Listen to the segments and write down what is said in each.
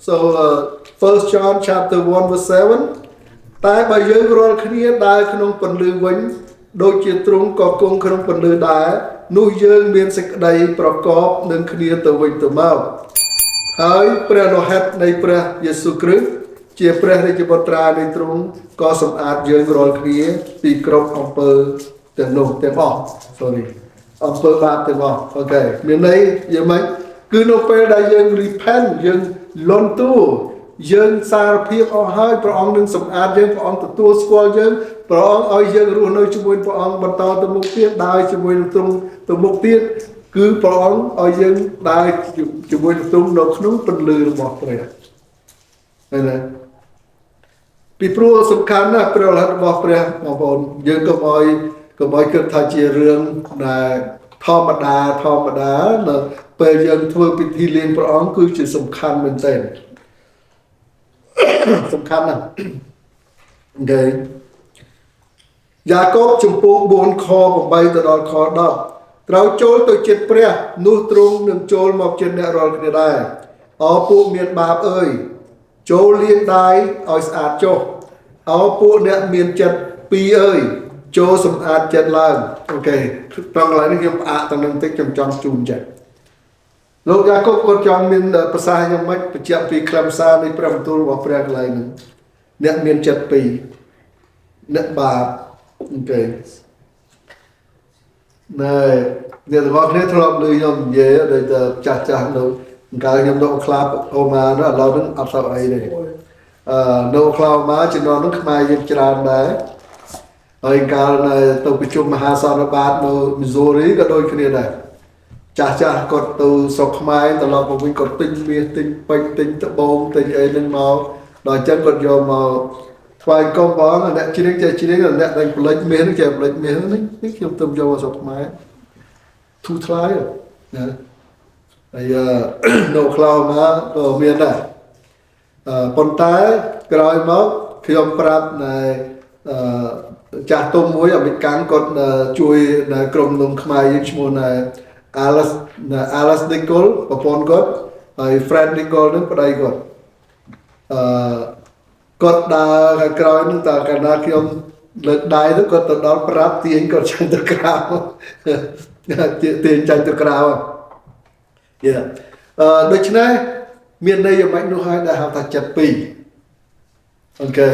So First John chapter 1 verse 7 តែបើយើងរាល់គ្នាដើរក្នុងពន្លឺវិញដូចជាទ្រង់ក៏គង់ក្នុងពន្លឺដែរនោះយើងមានសេចក្តីប្រកបនឹងគ្នាទៅវិញទៅមកហើយព្រះលោហិតនៃព្រះយេស៊ូវគ្រីស្ទជាព្រះរាជបុត្រានៃទ្រង់ក៏សម្អាតយើងរាល់គ្នាពីគ្រប់អំពើទាំងនោះទាំងអស់ sorry អំពើបាបទាំងអស់អូខេមានន័យយ៉ាងម៉េចគឺនៅពេលដែលយើង repent យើងលន់តួយើងសារភាពអស់ហើយព្រះអង្គនឹងសម្អាតយើងព្រះអង្គទទួលស្គាល់យើងព្រះអង្គឲ្យយើងរស់នៅជាមួយព្រះអង្គបន្តទៅមុខទៀតដើរជាមួយនឹងទ្រង់ទៅមុខទៀតគឺព្រះអង្គឲ្យយើងដើរជាមួយនឹងទ្រង់នៅក្នុងពន្លឺរបស់ព្រះហើយណាពីព្រោះសំខាន់ណាស់ព្រះរហ័តរបស់ព្រះបងប្អូនយើងកុំឲ្យគិតថាជារឿងដែលធម្មតានៅពេលយើងធ្វើពិធីលៀងព្រះអង្គគឺជាសំខាន់មែនទែនសំខាន់ណាស់អូខេយ៉ាកុបជំពូក4ខ8ទៅដល់ខ10ត្រូវចូលទៅចិត្តព្រះនោះទ្រង់នឹងចូលមកចិត្តអ្នករាល់គ្នាដែរអោពួកមានបាបអើយចូលលាងដៃឲ្យស្អាតចុះអោពួកអ្នកមានចិត្តពីរអើយចូលសម្អាតចិត្តឡើងអូខេត្រង់កន្លែងនេះខ្ញុំផ្អាកទៅនឹងតិចខ្ញុំចង់ជូនចា៎លោកយ៉ាកុបគាត់ចង់មានប្រសាសន៍យ៉ាងម៉េចបញ្ជាក់ពីខ្លឹមសារនៃព្រះបន្ទូលរបស់ព្រះកន្លែងនេះអ្នកមានចិត្តពីរអ្នកបាបអូខេណែអ្នកទាំងអស់គ្នាធ្លាប់ឮខ្ញុំនិយាយដូចចាស់នៅកាលខ្ញុំនៅអូក្លាអូម៉ានោះឥឡូវហ្នឹងអត់ស្អីទេនៅអូក្លាអូម៉ាជំនាន់ហ្នឹងខ្មែរយើងច្រើនដែរហើយកាលទៅប្រជុំមហាសន្និបាតនៅមីសូរីក៏ដូចគ្នាដែរចាស់គាត់ទៅស្រុកខ្មែរត្រឡប់មកវិញគាត់ទិញមាសទិញពេជ្រទិញត្បូងទិញអីហ្នឹងមកដល់អញ្ចឹងគាត់យកមកថ្វាយកុំបងអ្នកជ្រៀងចេះជ្រៀងអ្នកដែលប្លេចមាសហ្នឹងចេះប្លេចមាសនេះខ្ញុំទៅយកមកស្រុកខ្មែរធូរថ្លៃណាហើយនៅខ្លៅមកក៏មានដែរប៉ុន្តែក្រោយមកខ្ញុំប្រាប់ណែចាស់ទុំមួយអមេរិកគាត់ជួយក្រុមនុំខ្មែរយើងឈ្មោះណែ Alice Nicole ប្រពន្ធគាត់ហើយ Friend Nicole នឹងប្តីគាត់គាត់ដើរខាងក្រោយនឹងតើកាលណាខ្ញុំលើកដៃទៅគាត់ទៅដល់ប្រាប់ទាញគាត់ចាញ់ទៅក្រៅទាញចាញ់ទៅក្រៅដូច្នេះមានន័យយ៉ាងម៉េចនោះហើយដែលហៅថាចិត្តពីរអូខេ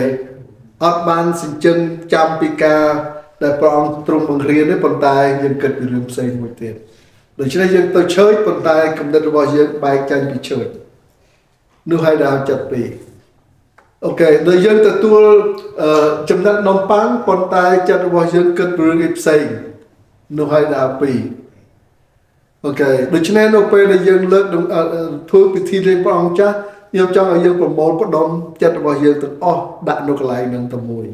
អត់បានសញ្ជឹងចាំពីការដែលព្រះអង្គទ្រង់បង្រៀនទេប៉ុន្តែយើងគិតពីរឿងផ្សេងមួយទៀតដូច្នេះយើងទៅឆើចប៉ុន្តែគំនិតរបស់យើងបែកចេញពីឆើចនោះហើយដែលចិត្តពីរអូខេដល់យើងទទួលចំណិតនំប៉័ងប៉ុន្តែចិត្តរបស់យើងគិតពីរឿងផ្សេងនោះហើយដែលពីរអូខេដូច្នេះនៅពេលដែលយើងលើកធ្វើពិធីលេងព្រះអង្គចាស់ខ្ញុំចង់ឲ្យយើងប្រមូលផ្ដុំចិត្តរបស់យើងទាំងអស់ដាក់នៅកន្លែងនឹងតែមួយ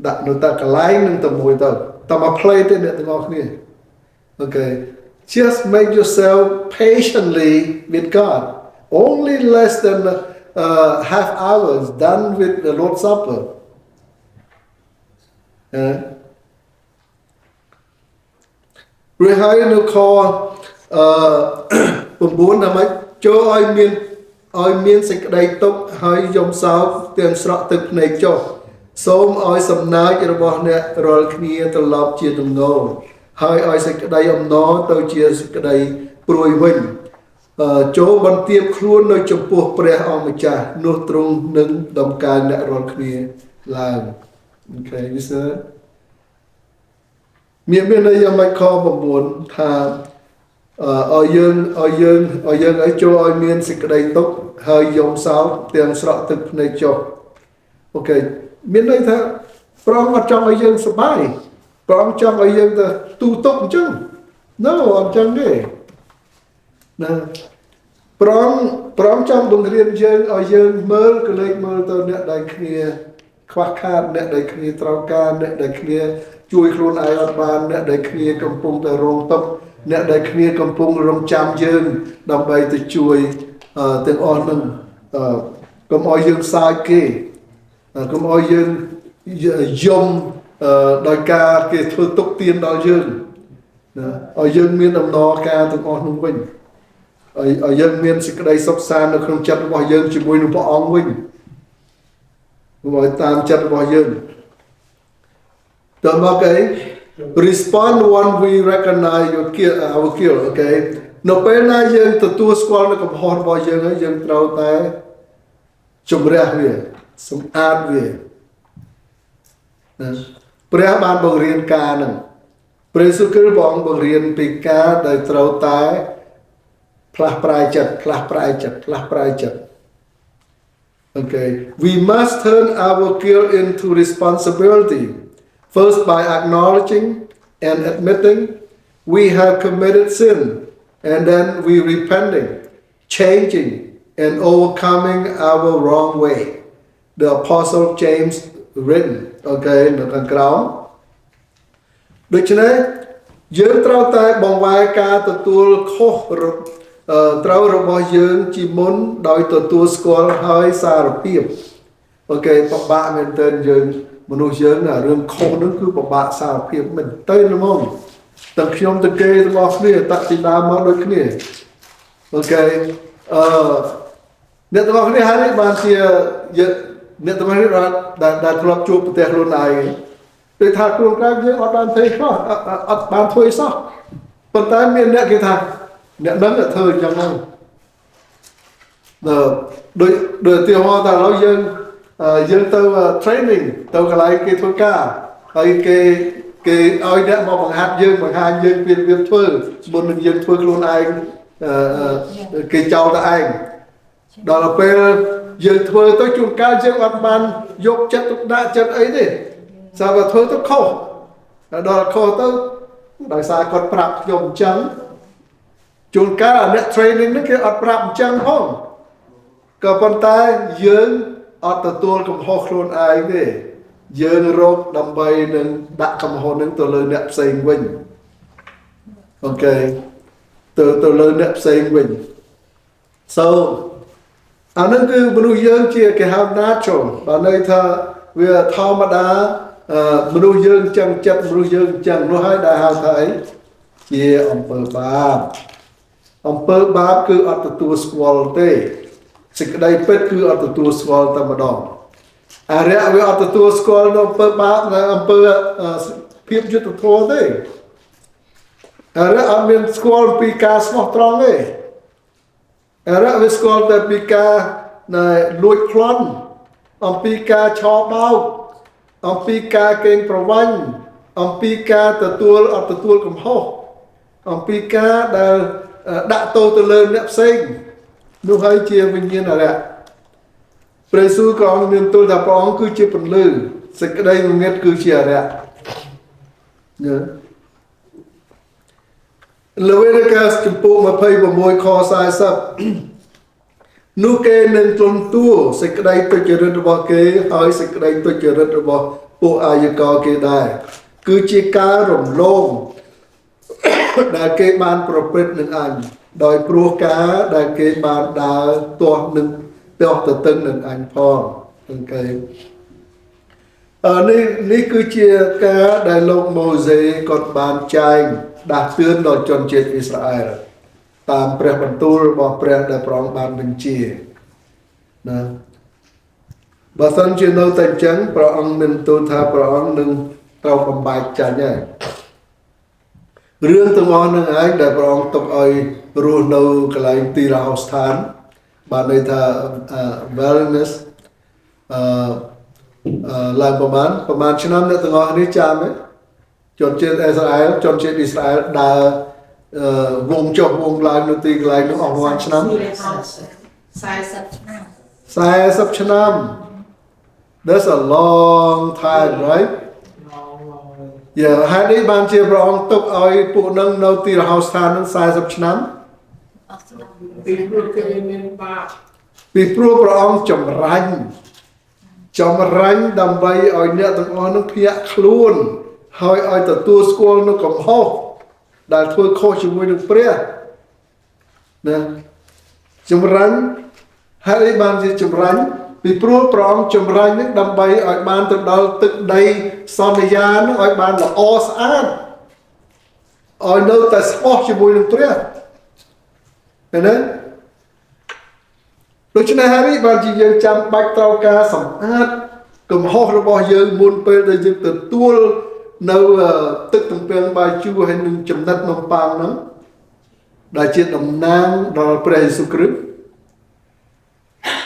ដាក់នៅតែកន្លែងនឹងតែមួយទៅតែមក play ទេអ្នកទាំងអស់គ្នាអូខេ just make yourself patiently with God only less than half hours done with the Lord's Supper rồi hai nó kho 9ថាម៉េចចូលឲ្យមានសេចក្តីទុកហើយយំសោកទាំងស្រក់ទឹកភ្នែកចុះសូមឲ្យសំណើចរបស់អ្នករាល់គ្នាត្រឡប់ជាទំនោរហើយឲ្យសេចក្តីអំណរទៅជាសេចក្តីព្រួយវិញចូលបន្ទាបខ្លួននៅចំពោះព្រះអង្គម្ចាស់នោះទ្រង់នឹងដំកើងអ្នករាល់គ្នាឡើងអូខេវិសាមានន័យយ៉ាងម៉េចខ9ថាឲ្យយើងឲ្យចូលឲ្យមានសេចក្តីទុកហើយយំសោកទាំងស្រក់ទឹកភ្នែកចុះអូខេមានន័យថាព្រះអង្គអត់ចង់ឲ្យយើងសប្បាយព្រះអង្គចង់ឲ្យយើងទៅទូទុកអញ្ចឹងនៅអញ្ចឹងទេណាព្រះអង្គចង់បង្រៀនយើងឲ្យយើងមើលទៅអ្នកដែលគ្នាខ្វះខាតអ្នកដែលគ្នាត្រូវការអ្នកដែលគ្នាជួយខ្លួនឯងអត់បានអ្នកដែលគ្នាកំពុងតែរងទុក្ខអ្នកដែលគ្នាកំពុងរងចាំយើងដើម្បីទៅជួយទាំងអស់នឹងកុំឲ្យយើងខ្សោយគេកុំឲ្យយើងយំដោយការគេធ្វើទុកទានដល់យើងណាឲ្យយើងមានដំណរការទាំងអស់នោះវិញ ឲ្យយើងមានសេចក្តីសុខសាន្តនៅក្នុងចិត្តរបស់យើងជាមួយនឹងព្រះអង្គវិញមកតាមចិត្តរបស់យើងតើមកគេ respond when we recognize our guilt okay នៅពេលណាយើងទទួលស្គាល់នៅកំហុសរបស់យើងហើយយើងត្រូវតែជំរះវាសម្អាតវាព្រះបានបង្រៀនការហ្នឹងព្រះយេស៊ូវគ្រីស្ទព្រះអង្គបង្រៀនពីការដែលត្រូវតែផ្លាស់ប្រែចិត្តផ្លាស់ប្រែចិត្តផ្លាស់ប្រែចិត្ត Okay we must turn our guilt into responsibility first by acknowledging and admitting we have committed sin and then we repenting changing and overcoming our wrong way the apostle James written okay នៅខាងក្រោមដូច្នេះយើងត្រូវតែបង្វែរការទទួលខុសត្រូវរបស់យើងជាមុនដោយទទួលស្គាល់ហើយសារភាពអូខេពិបាកមែនទែនយើងមនុស្សយើងរឿងខុសហ្នឹងគឺពិបាកសារភាពមែនទែនហ្មងទាំងខ្ញុំទាំងគេទាំងអស់គ្នាតាក់ពីដើមមកដូចគ្នាអូខេអ្នកទាំងអស់គ្នាហើយបានជាអ្នកទាំងអស់គ្នាដែលធ្លាប់ជួបប្រទេសខ្លួនឯងគេថាខ្លួនក្រៅយើងអត់បានធ្វើខុសអត់បានធ្វើសោះប៉ុន្តែមានអ្នកគេថាអ្នកដឹងតែធ្វើអញ្ចឹងហ្នឹងដោយទីហោថាឥឡូវយើងទៅ training ទៅកន្លែងគេធ្វើការហើយគេឲ្យអ្នកមកបង្ហាញយើងវាធ្វើមុននឹងយើងធ្វើខ្លួនឯងគេចោលតែឯងដល់ពេលយើងធ្វើទៅជួនកាលយើងអត់បានយកចិត្តទុកដាក់ចិត្តអីទេសារតែធ្វើទៅខុសដល់ខុសទៅដោយសារគាត់ប្រាប់ខ្ញុំអញ្ចឹងជួនកាលអ្នក training ហ្នឹងគេអត់ប្រាប់អញ្ចឹងផងក៏ប៉ុន្តែយើងអត់ទទួលកំហុសខ្លួនឯងទេយើងរកដើម្បីនឹងដាក់កំហុសហ្នឹងទៅលើអ្នកផ្សេងវិញអូខេទៅលើអ្នកផ្សេងវិញ so អានឹងគឺមនុស្សយើងជាគេហៅ natural បើន័យថាវាធម្មតាមនុស្សយើងចឹងចិត្តមនុស្សយើងចឹងនោះហើយដែលហៅថាអីជាអំពើបាបគឺអត់ទទួលស្គាល់ទេសេចក្តីពិតគឺអត់ទទួលស្គាល់តែម្ដងអរិយវាអត់ទទួលស្គាល់នៅអំពើបាបនៅអំពើភាពយុត្តិធម៌ទេអរិយអត់មានស្គាល់ពីការស្មោះត្រង់ទេអរិយវាស្គាល់តែពីការលួចប្លន់អំពីការឆោបោកអំពីការកេងប្រវ័ញ្ចអំពីការទទួលអត់ទទួលកំហុសអំពីការដែលដាក់ទោសទៅលើអ្នកផ្សេងនោះហើយជាវិញ្ញាណអរិយព្រះយេស៊ូវក៏អង្គមានទូលថាព្រះអង្គគឺជាពន្លឺសេចក្តីងងឹតគឺជាអរិយលេវីនិកសចំពោះ26ខ40នោះគេនឹងទ្រង់ទួសេចក្តីទុច្ចរិតរបស់គេហើយសេចក្តីទុច្ចរិតរបស់ពួកអាយកគេដែរគឺជាការរំលងដែលគេបានប្រព្រឹត្តនឹងអញដោយព្រោះការដែលគេបានដើរទាស់នឹងទាស់ទៅទឹងនឹងអញផងហ្នឹងគេនេះគឺជាការដែលលោកម៉ូសេគាត់បានចែងដាស់តឿនដល់ជនជាតិអ៊ីស្រាអែលតាមព្រះបន្ទូលរបស់ព្រះដែលព្រះអង្គបានបញ្ជាណាបើសិនជានៅតែអញ្ចឹងព្រះអង្គមានទូលថាព្រះអង្គនឹងត្រូវបំបែកចាញ់ហើយរឿងទាំងអស់នឹងឯងដែលព្រះអង្គទុកឲ្យរស់នៅកន្លែងទីរហោស្ថានបានន័យថា wellness ឡើងប្រហែលឆ្នាំអ្នកទាំងអស់នេះចាំទេជនជាតិអ៊ីស្រាអែលដើរវងចុះវងឡើងនៅទីកន្លែងនោះអស់1ឆ្នាំ40ឆ្នាំ That's a long time right ហើយនេះបានជាព្រះអង្គទុកឲ្យពួកនឹងនៅទីរហោស្ថាននឹង40ឆ្នាំពីព្រោះគេមានបាបពីព្រោះព្រះអង្គចម្រាញ់ដើម្បីឲ្យអ្នកទាំងអស់នឹងភ្ញាក់ខ្លួនហើយឲ្យទទួលស្គាល់នូវកំហុសដែលធ្វើខុសជាមួយនឹងព្រះណាចម្រាញ់ហើយបានជាចម្រាញ់ពីព្រោះព្រះអង្គចម្រាញ់នឹងដើម្បីឲ្យបានទៅដល់ទឹកដីសន្យានឹងឲ្យបានល្អស្អាតឲ្យនៅតែស្អប់ជាមួយនឹងព្រះ ឃើញទេដូច្នេះហើយបានជាយើងចាំបាច់ត្រូវការសម្អាតកំហុសរបស់យើងមុនពេលដែលយើងទទួលនៅទឹកទំពាំងបាយជូរហើយនឹងចំណិតនំប៉័ងហ្នឹងដែលជាតំណាងដល់ព្រះយេស៊ូវគ្រីស្ទ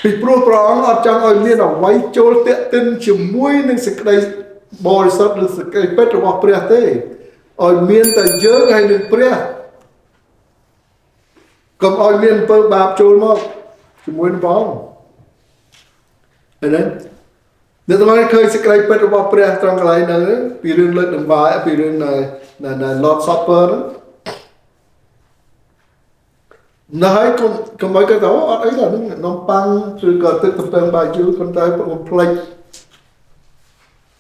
ពីព្រោះព្រះអង្គអត់ចង់ឲ្យមានអ្វីចូលតាក់ទិនជាមួយនឹងសេចក្តីបរិសុទ្ធឬសេចក្តីពិតរបស់ព្រះទេឲ្យមានតែយើងហើយនឹងព្រះកុំឲ្យមានអំពើបាបចូលមកជាមួយនឹងព្រះអង្គឃើញទេអ្នកទាំងអស់ឃើញសេចក្តីពិតរបស់ព្រះត្រង់កន្លែងហ្នឹងពីរឿងលើកដំបូងពីរឿងនៅ Lord Supper ណាហើយកុំឲ្យគេទៅអត់អីទេហ្នឹងនំប៉័ងឬក៏ទឹកទំពាំងបាយជូរប៉ុន្តែពុំផ្លេច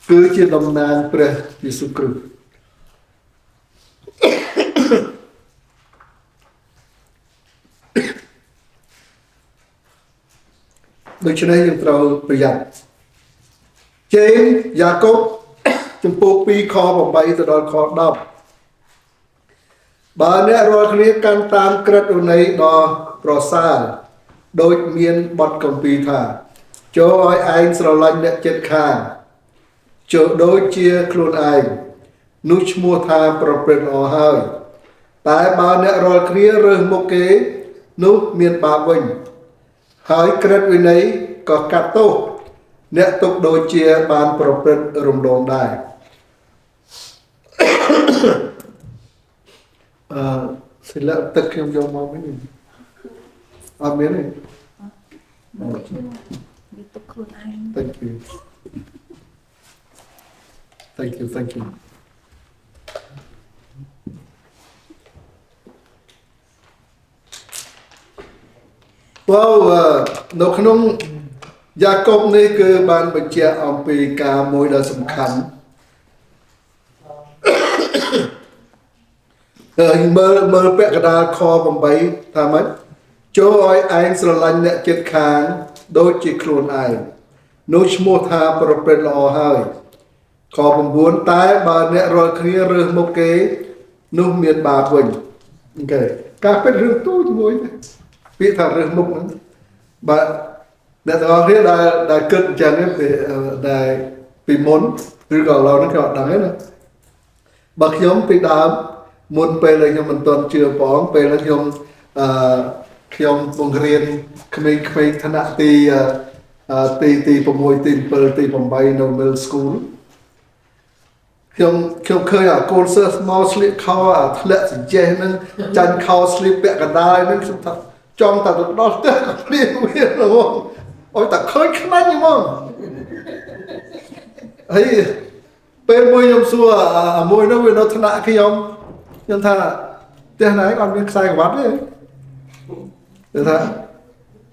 គឺជាតំណាងព្រះយេស៊ូវគ្រីស្ទដូច្នេះយើងត្រូវប្រយ័ត្នចេមយ៉ាកុបចំពោះ2ខ8ទៅដល់ខ10បើអ្នករាល់គ្នាកាន់តាមក្រឹតវិន័យដ៏ប្រសើរដូចមានបទគម្ពីរថាចូលឲ្យឯងស្រឡាញ់អ្នកជិតខាងចូលដូចជាខ្លួនឯងនោះឈ្មោះថាប្រព្រឹត្តល្អហើយតែបើអ្នករាល់គ្នារើសមុខគេនោះមានបាបវិញហើយក្រឹតវិន័យក៏កាត់ទោសអ្នកទុកដូចជាបានប្រព្រឹត្តរំលងដែរសិលាទឹកខ្ញុំយកមកវិញអត់មានទេវាទុកខ្លួនឯង Thank you Wow នៅក្នុងយ៉ាកុបនេះគឺបានបញ្ជាក់អំពីការមួយដ៏សំខាន់មើលពាក្យកណ្ដាលខ8ថាម៉េចចូលឲ្យឯងស្រឡាញ់អ្នកជិតខាងដូចជាខ្លួនឯងនោះឈ្មោះថាប្រព្រឹត្តល្អហើយខ9តែបើអ្នករាល់គ្នារើសមុខគេនោះមានបាបវិញអូខេការពិតរឿងទូជាមួយពាក្យថារើសមុខហ្នឹងបើអ្នកទាំងអស់គ្នាដែលគិតអញ្ចឹងដែលពីមុនឬក៏ឥឡូវហ្នឹងគេអត់ដឹងទេណាបើខ្ញុំពីដើមមុនពេលដែលខ្ញុំមិនទាន់ជឿព្រះអង្គពេលដែលខ្ញុំបង្រៀនក្មេងៗថ្នាក់ទី6ទី7ទី8នៅ middle school ខ្ញុំឃើញអាកូនសិស្សមកស្លៀកខោអាធ្លាក់សញ្ចេះហ្នឹងចាញ់ខោស្លៀកពាក់កណ្ដាលហ្នឹងខ្ញុំថាចង់តែទៅដល់ផ្ទះក៏ព្រាវាហ្មងអត់តែឃើញខ្លាញ់ហ្មងហើយពេលមួយខ្ញុំសួរអាមួយនោះវានៅថ្នាក់ខ្ញុំថាផ្ទះណែអត់មានខ្សែក្រវ៉ាត់ទេគេថា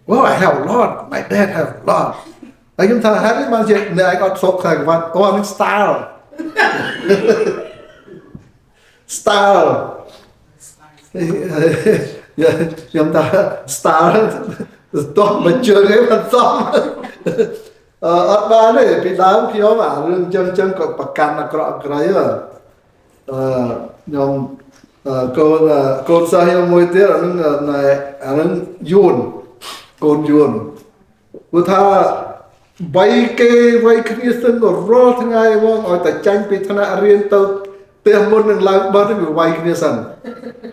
Well I have a lot my dad have a lot ហើយខ្ញុំថាហេតុអីបានជាអ្នកឯងអត់សុកខ្សែក្រវ៉ាត់អូអានេះ style style ខ្ញុំថា style តោះមិនជឿទេមិនសមអត់បានទេពីដើមខ្ញុំអារឿងចឹងក៏ប្រកាន់អាក្រក់ក្រៃខ្ញុំកូនសិស្សខ្ញុំមួយទៀតអានឹងយួនកូនយួនព្រោះថាវាយគ្នាស្ទឹងរាល់ថ្ងៃហ្មងឲ្យតែចាញ់ពីថ្នាក់រៀនទៅផ្ទះមុននឹងឡើងបោះទៅវាយគ្នាសិន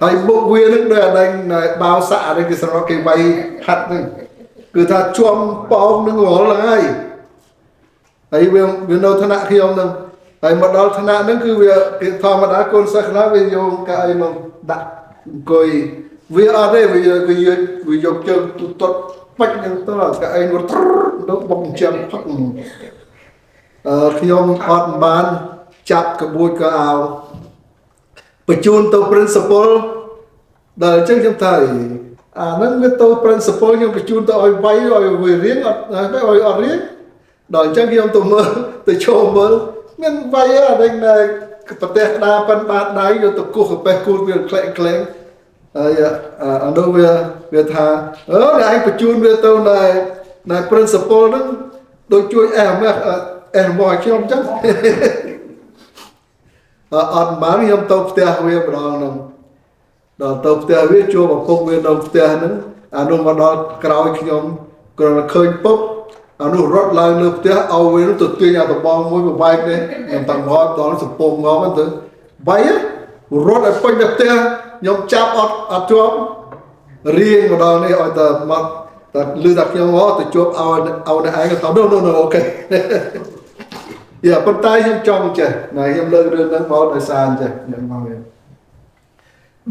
ហើយមុខវានឹងដូចអានេះបាវសាក់អានេះគេស្រោគេវាយហាត់ហ្នឹងគឺថាជួមប៉ោងនឹងរាល់ហើយហើយវានៅថ្នាក់ខ្ញុំហ្នឹងហើយមកដល់ថ្នាក់ហ្នឹងគឺវាគេធម្មតាកូនសិស្សខ្លះវាយកកៅអីមកដាក់អង្គុយវាអត់ទេវាយកជើងទុតបាច់ហ្នឹងទៅកៅអីនោះទៅបុកចាំផឹកខ្ញុំអត់បានចាប់ក្បួយកៅអៅបញ្ជូនទៅ principal ដល់អញ្ចឹងខ្ញុំថាអាហ្នឹងវាទៅ principal ខ្ញុំបញ្ជូនទៅឲ្យវាយឲ្យវារៀងអត់ឲ្យអត់រៀងដល់អញ្ចឹងខ្ញុំទៅមើលទៅចូលមើលមានវាយអានេះនៅប្រទេសក្តារប៉ិនបាតដៃយកទៅគោះកាពះគូតវាក្លែងហើយអានោះវាថាអ្នកឯងបញ្ជូនវាទៅនៅ principal ហ្នឹងដូចជួយអះមកខ្ញុំអញ្ចឹងអត់បានខ្ញុំទៅផ្ទះវាម្ដងហ្នឹង ដល់ទៅផ្ទះវាជួបឪពុកវានៅផ្ទះហ្នឹងអានោះមកដល់ក្រោយខ្ញុំគ្រាន់តែឃើញពុកអានោះរត់ឡើងលើផ្ទះឲ្យវាទៅទាញអាដបងមួយប្របែកនេះខ្ញុំតាំងរត់ដល់សំពងងំទៅបែករត់ឲ្យពេញទៅផ្ទះខ្ញុំចាប់អត់ជាប់រៀងមកដល់នេះឲ្យតែមកតែលឺតែខ្ញុំមកទៅជួបឲ្យអ្នកឯងទៅនោះអូខេយ៉ាប៉ុន្តែខ្ញុំចង់ចេះណាខ្ញុំលើករឿងហ្នឹងមកដោយសារចេះខ្ញុំមកវិញ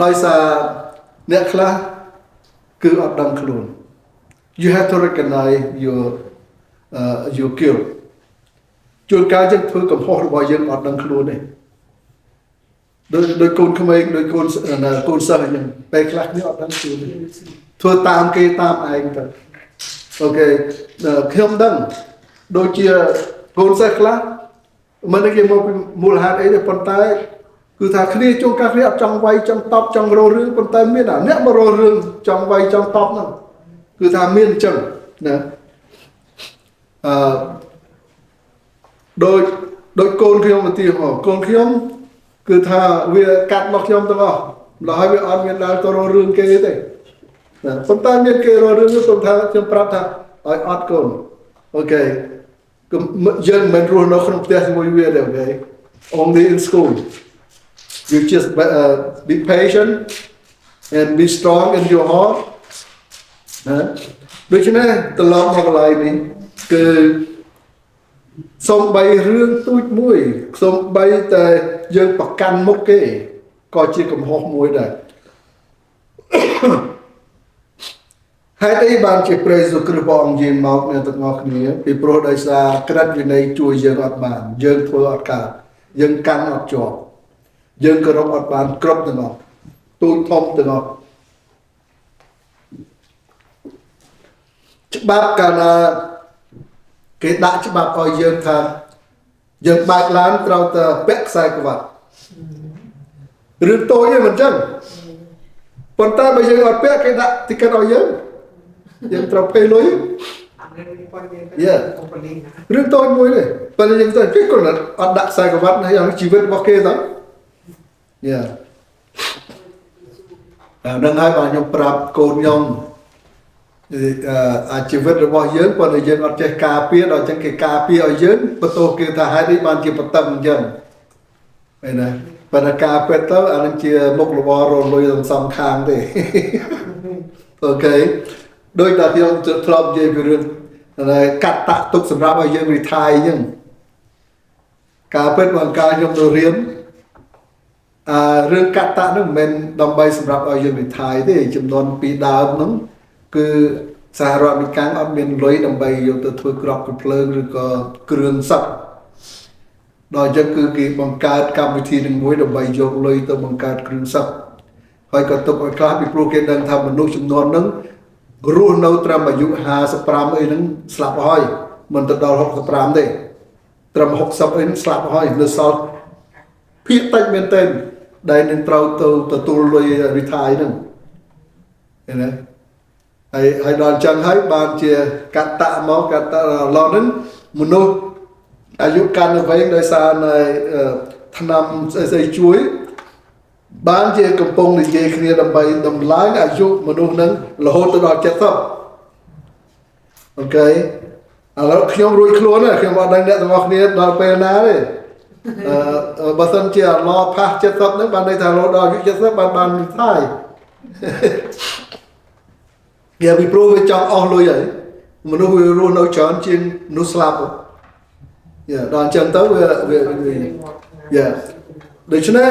ដោយសារអ្នកខ្លះគឺអត់ដឹងខ្លួន you have to recognize your guilt ជួនកាលយើងធ្វើកំហុសរបស់យើងអត់ដឹងខ្លួនទេដោយកូនក្មេងដោយកូនសិស្សអញ្ចឹងពេលខ្លះនេះអត់ដឹងខ្លួនទេធ្វើតាមគេតាមឯងទៅអូខេខ្ញុំដឹងដូចជាកូនសិស្សខ្លះមិនได้គេមកពីមូលហេតុអីទេប៉ុន្តែគឺថាគ្នាជួនកាលគ្នាអត់ចង់វាយចង់តបចង់រករឿងប៉ុន្តែមានអ្នកមករករឿងចង់វាយចង់តបហ្នឹងគឺថាមានអញ្ចឹងណាដូចកូនខ្ញុំទៅទីកូនខ្ញុំគឺថាវាកាត់មកខ្ញុំទាំងអស់ដល់ហើយវាអត់មានដើរទៅរករឿងគេទេប៉ុន្តែមានគេរករឿងខ្ញុំថាខ្ញុំប្រាប់ថាឲ្យអត់កូនអូខេយើងមិនរស់នៅក្នុងផ្ទះជាមួយវាទេអូខេ only in school you just be patient and be strong in your heart ណាដូច្នេះត្រឡប់មកកន្លែងនេះគឺសូម្បីរឿងទូចមួយសូម្បីតែយើងប្រកាន់មុខគេក៏ជាកំហុសមួយដែរហេតុអីបានជាព្រះយេស៊ូវគ្រីស្ទព្រះអង្គយាងមកអ្នកទាំងអស់គ្នាពីព្រោះដោយសារក្រិតវិន័យជួយយើងអត់បានយើងធ្វើអត់កើតយើងកាន់អត់ជាប់យើងគោរពអត់បានគ្រប់ទាំងអស់ទូចធំទាំងអស់ច្បាប់កាលណាគេដាក់ច្បាប់ឲ្យយើងថាយើងបើកឡានត្រូវតែពាក់ខ្សែក្រវ៉ាត់រឿងតូចទេមិនចឹងប៉ុន្តែបើយើងអត់ពាក់គេដាក់ទីកិតឲ្យយើងត្រូវពេលលុយរឿងតូចមួយទេប៉ុន្តែយើងទៅគេគាត់អត់ដាក់ខ្សែក្រវ៉ាត់នៅក្នុងជីវិតរបស់គេទៅយ៉ាដល់ហើយបងខ្ញុំប្រាប់កូនខ្ញុំជីវិតរបស់យើងប៉ុន្តែយើងអត់ចេះការពារដល់ចឹងគេការពារឲ្យយើងបន្ទោសគេថាហេតុនេះបានជាបតឹងអញ្ចឹងមែនទេប៉ុន្តែការពារទៅអានឹងជាមុខរបររលុយសំខាន់ទេអូខេដោយតែខ្ញុំធ្លាប់និយាយពីរឿងកាត់តាក់ទុកសម្រាប់ឲ្យយើង retire អញ្ចឹងការពិតបងកាលខ្ញុំទៅរៀនរឿងកាត់តាក់នោះមិនមែនដើម្បីសម្រាប់ឲ្យយើង retire ទេចំនួនពីដើមហ្នឹងគឺសហរដ្ឋអាមេរិកអត់មានលុយដើម្បីយកទៅធ្វើក្របកំភ្លើងឬក៏គ្រឿងសឹកដល់អញ្ចឹងគឺគេបង្កើតកម្មវិធីនឹងមួយដើម្បីយកលុយទៅបង្កើតគ្រឿងសឹកហើយក៏ទុកឲ្យខ្លះពីព្រោះគេដឹងថាមនុស្សចំនួនហ្នឹងរស់នៅត្រឹមអាយុ55អីហ្នឹងស្លាប់ហើយមិនទៅដល់65ទេត្រឹម60អីស្លាប់ហើយនៅសល់ភាគតិចមែនទែនដែលនឹងត្រូវទៅទទួលលុយ retire ហ្នឹងឃើញទេហើយដល់អញ្ចឹងហើយបានជាកាត់តាក់មកកាត់តាក់ឡហ្នឹងមនុស្សអាយុកាន់ទៅវិញដោយសារនៅថ្នាំស្អីជួយបានជាកំពុងនិយាយគ្នាដើម្បីដំឡើងអាយុមនុស្សហ្នឹងរហូតទៅដល់70អូខេឥឡូវខ្ញុំរួចខ្លួនហើយខ្ញុំអត់ដឹងអ្នកទាំងអស់គ្នាដល់ពេលណាទេបើសិនជាឡផាស70ហ្នឹងបានន័យថារហូតដល់អាយុ70បានથાયវាពីព្រោះវាចង់អស់លុយហើយមនុស្សវារស់នៅច្រើនជាងមនុស្សស្លាប់យ៉ាដល់អញ្ចឹងទៅវាយ៉ាដូច្នេះ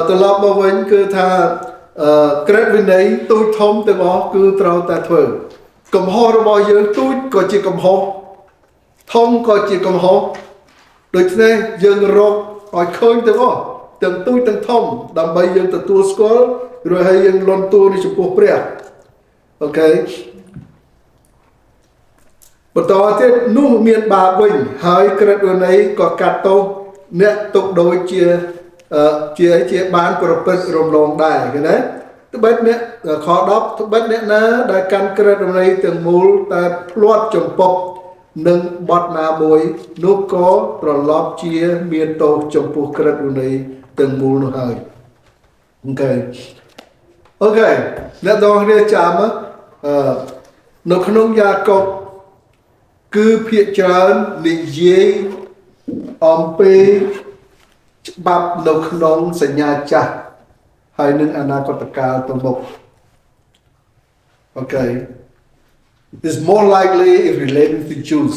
ត្រឡប់មកវិញគឺថាក្រឹតវិន័យទូចធំទាំងអស់គឺត្រូវតែធ្វើកំហុសរបស់យើងទូចក៏ជាកំហុសធំក៏ជាកំហុសដូច្នេះយើងរកឲ្យឃើញទាំងអស់ទាំងទូចទាំងធំដើម្បីយើងទទួលស្គាល់រួចហើយយើងលន់តួនេះចំពោះព្រះអូខេបន្តទៀតនោះមានបាបវិញហើយក្រឹតវិន័យក៏កាត់ទោសអ្នកទុកដូចជាបានប្រព្រឹត្តរំលងដែរឃើញទេត្បិតអ្នកខ10ត្បិតអ្នកណាដែលកាន់ក្រឹតវិន័យទាំងមូលតែភ្លាត់ចំពប់នឹងបត់ណាមួយនោះក៏ត្រឡប់ជាមានទោសចំពោះក្រឹតវិន័យទាំងមូលនោះហើយអូខេ ok nè đó kia chạm á nó không gia cột cứ phía trên định dây pe bắp nó không sẽ nhà chặt hay nên anakotaka tổng bộ okay it's more likely if relating to Jews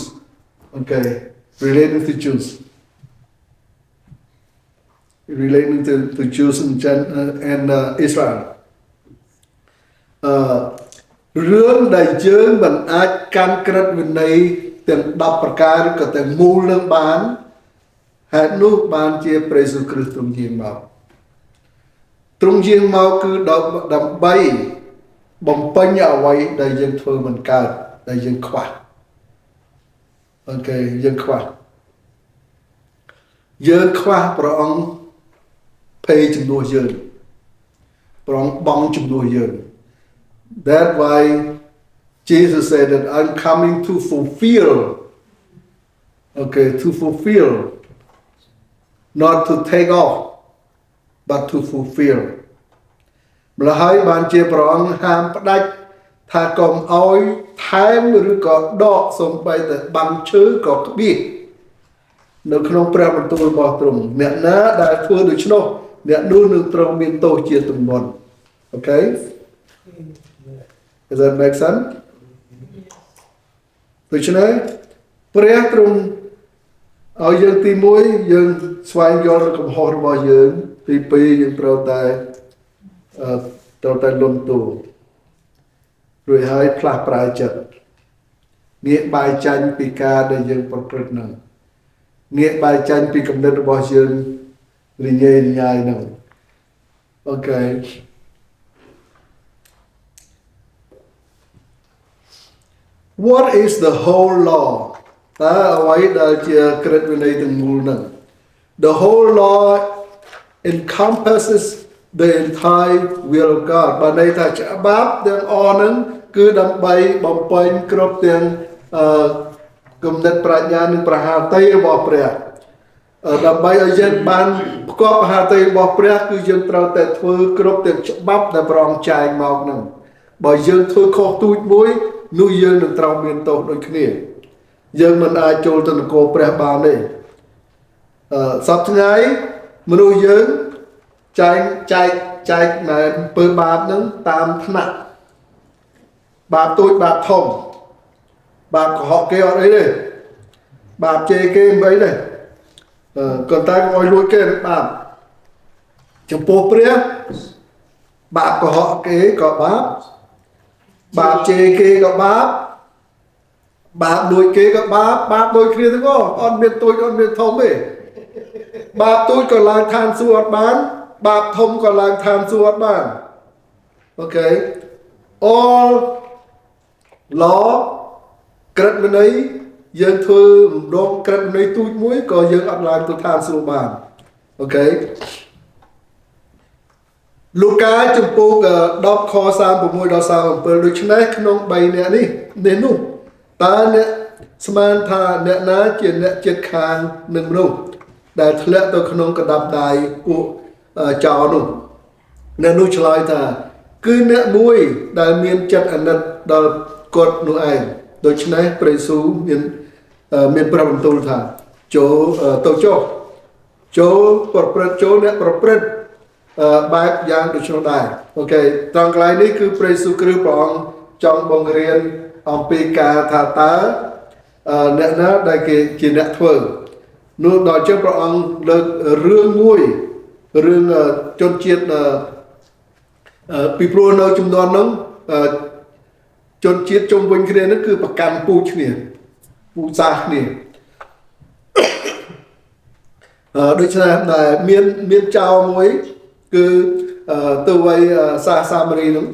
okay relating to Jews relating to Jews and Israel rương đầy chương bằng ai can cất bên này từng đọc bậc ca có từng mua lương bán hạt nước bán chia presu Christ trung riêng mau cứ đậm bay bồng bênh ở vậy đầy dân thơ mình cao đầy dân khỏe ok dân khỏe bởi ông phê chùm đua dân bởi ông bóng chùm đua dân. That's why Jesus said that I'm coming to fulfill, okay, to fulfill, not to take off, but to fulfill. Mà hai bạn chia prong ham đách tha còn oi tham rồi có đọ xong bay từ bằng chữ có biết nó không phải một tôi bỏ trùng nè ná đã thua được chứ đâu nè nuôi được trong miền tôi chia từng bọn, okay? Does that make sense? Tôi chứ này,ព្រះទ្រង់ឲ្យយើងទី1យើងស្វែងយល់កំហុសរបស់យើងទី2យើងត្រូវតែលន់តួរួចហើយផ្លាស់ប្រែចិត្តងាកបែរចាញ់ពីការដែលយើងប្រព្រឹត្តនឹងងាកបែរចាញ់ពីគំនិតរបស់យើងរញ៉េរញ៉ាយនឹងអូខេWhat is the whole law? The whole law encompasses the entire will of God. But đây ta chả báp tiếng on cứ đâm bay bóng bánh crop tiếng cùng đất pranya nên praha tây bỏ prẹ đâm bay ở dân ban có praha tây bỏ prẹ cứ dân trao tệ thưa crop tiếng bắp là prong chai mọc nè bởi dân thôi khó tụi muối nuôi dân được trao miền tổ đôi kia dân mình ai trôi từ cô prẹ bàn đây sắp ngày mình nuôi dân chạy này bơi bạp nâng tam nặng bạp tôi bạp thông bạp của họ kêu ở đấy đây bạp chê kê mấy đây còn ta ngồi lùi kê bạp trong bố prẹ bạp của họ kế có bạp bạp chê kê có bạp đuổi kê có bạp đôi kia thế có on biệt thông ấy bạp tôi còn lang than suốt bán bạp thông còn lang than suốt bán ok all law cất bên ấy dân thưa đốt cất bên ấy tôi muối còn dân ăn lang tôi than suốt bán ok Luka trong bộ đọc kho sang bộ môi đọc sang bởi đôi chân này không bày nè đi đến nụ ta nè sman tha nè ná chuyện nè chết khang nâng nụ đại thật lẽ tôi không có đạp đài của cháu nụ nè nụ trở lại ta cứ nè mùi đại miền chất ảnh nè đọc cột nụ ảnh đôi chân này bởi xú miền bà bằng tù thả chỗ tàu chỗ chỗ nè bà prết bài giang được cho đại ok trong cái này cứ presu cứ bằng trong bong riêng ông pika thà tá nè nó đại kỳ nè thưa nu đòi cho bằng lực rương nguôi rương chôn chiết people nơi chúng nó nóng chôn chiết trong bên kia nó cứ bạc cam pu chứ nè pu sa nè đối với là miên trao muối cứ từ vậy sa mari đúng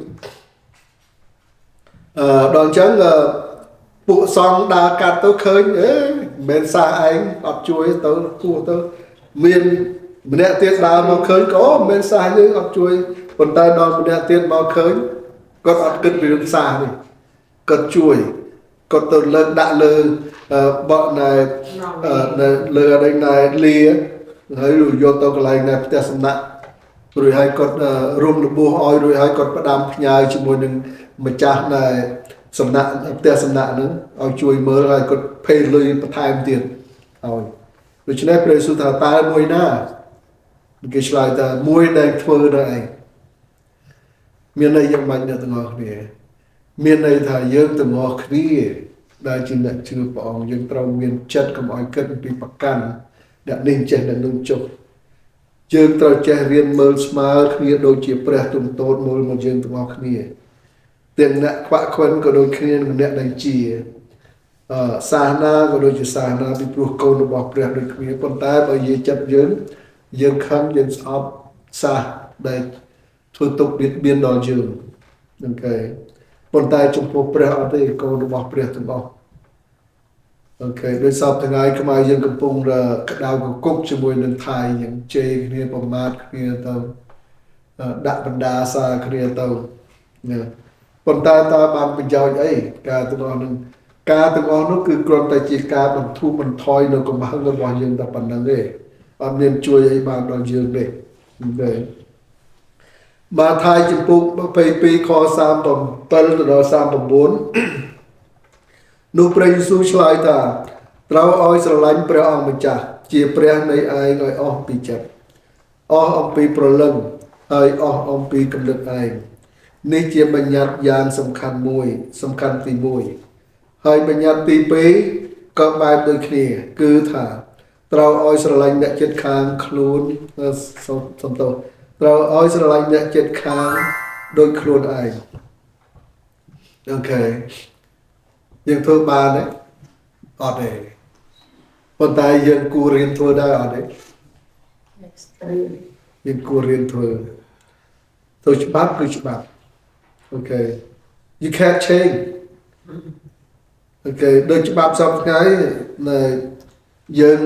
đoàn trắng bộ xong đa cát tôi khơi bên xa anh ọt chuối tôi cua tôi miền nè tiết đào mà khơi có bên xa như ọt chuối còn ta đòn nè tiết mà khơi còn ọt cất về đường xa đi cất chuối còn tôi lên đã lơ bọn này lơ ở đây này lia thấy rồi vô tôi cái này này tiết sầm nặng rồi hai con rôm được bùa oi rồi hai con bắt đam nhai chỉ muốn đừng mà cha này sầm nạn tia sầm nạn nữa ao chui mơ hai con pay lười bắt time tiền ao rồi cho nên bây giờ thà ta môi na cái slide ta môi đang thưa đây miền nàyยังmạnh được từng ngọc này miền này thà dương từng ngọc đi đại chính là chưa bỏ dương trâu miền chất cầm oi cân bị bạc can đã ninh chạy đã nung chụp dương trâu chạy viên mơ smart kia đôi chỉ bẹt tụm tốt môi một dương từng ngọc này tiền nè quạ quên có đôi khi nè đánh chỉ sa na có đôi chỉ sa na bị buộc câu nó bọc bẹt đôi khi con tay bởi vì chấp dương khăn dương shop sa đây thủ tục biên đo dương ok con tay trong phố bẹt ở đây câu nó bọc bẹt tụm bọc ok đối sau tháng ngày cái mai dương cầm pung là cái đào của cúc cho mùi nâng thai những chê cái này bằng mát cái này tao đạn bần đá xa cái này tao còn ta bàn bình giao ấy cả tụi nó cứ còn tại chỉ cả bằng thu bằng thoi nó còn bằng nó bao dương ta bằng năng đấy âm nên chui ấy bàn đoàn dương đấy okay mà thai chim pung phải pi kho sam bằng tân từ đó sam bằng 4នោះព្រះយេស៊ូវឆ្លើយថាត្រូវឲ្យស្រឡាញ់ព្រះអង្គម្ចាស់ជាព្រះនៃឯងឲ្យអស់ពីចិត្តអស់អំពីព្រលឹងហើយអស់អំពីគំនិតឯងនេះជាបញ្ញត្តិយ៉ាងសំខាន់ទី1ហើយបញ្ញត្តិទី2ក៏បែបដូចគ្នាគឺថាត្រូវឲ្យស្រឡាញ់អ្នកជិតខាងខ្លួនសំទោសត្រូវឲ្យស្រឡាញ់អ្នកជិតខាងដូចខ្លួនឯងអូខេយើងធ្វើបានទេអត់ទេប៉ុន្តែយើងគួររៀនធ្វើដែរអត់ទេយើងគួររៀនធ្វើច្បាប់គឺច្បាប់អូខេ you can't change អូខេដូចច្បាប់សពថ្ងៃនៅយើង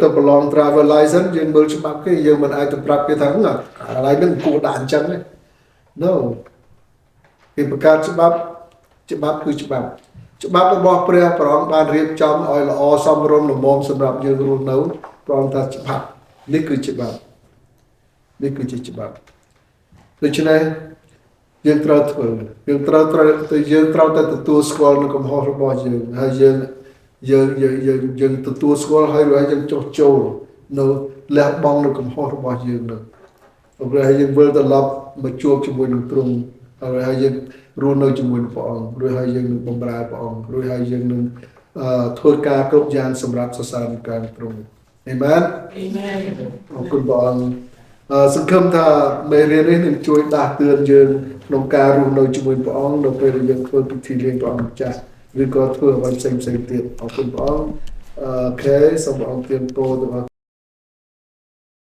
ទៅប្រឡង driver license យើងមើលច្បាប់គេយើងមិនអាចទៅប្រាប់គេថាហ្នឹងអាឡៃហ្នឹងគួរដាក់អញ្ចឹងទេ no គេបង្កើតច្បាប់គឺច្បាប់របស់ព្រះប្រងបានរៀបចំឲ្យល្អសមរម្យល្មមសម្រាប់យើងរស់នៅព្រមថាច្បាប់នេះគឺជាច្បាប់ដូច្នេះយើងត្រូវធ្វើយើងត្រូវតែទទួលស្គាល់នៅកំហុសរបស់យើងហើយយើងទទួលស្គាល់ហើយយើងចុះចូលនៅលះបង់នៅកំហុសរបស់យើងនឹងហើយយើងវិលត្រឡប់មកជួបជាមួយនឹងទ្រង់ហើយយើងរស់នៅជាមួយនឹងព្រះអង្គរួចហើយយើងនឹងបម្រើព្រះអង្គរួចហើយយើងនឹងធ្វើការគ្រប់យ៉ាងសម្រាប់សរសើរការទ្រង់អាមែនអរគុណព្រះអង្គសង្ឃឹមថាមេរៀននេះនឹងជួយដាស់តឿនយើងក្នុងការរស់នៅជាមួយព្រះអង្គនៅពេលដែលយើងធ្វើពិធីលៀងព្រះអង្គម្ចាស់ឬក៏ធ្វើអ្វីផ្សេងទៀតអរគុណព្រះអង្គអូខេសូមព្រះអង្គទានពរទៅ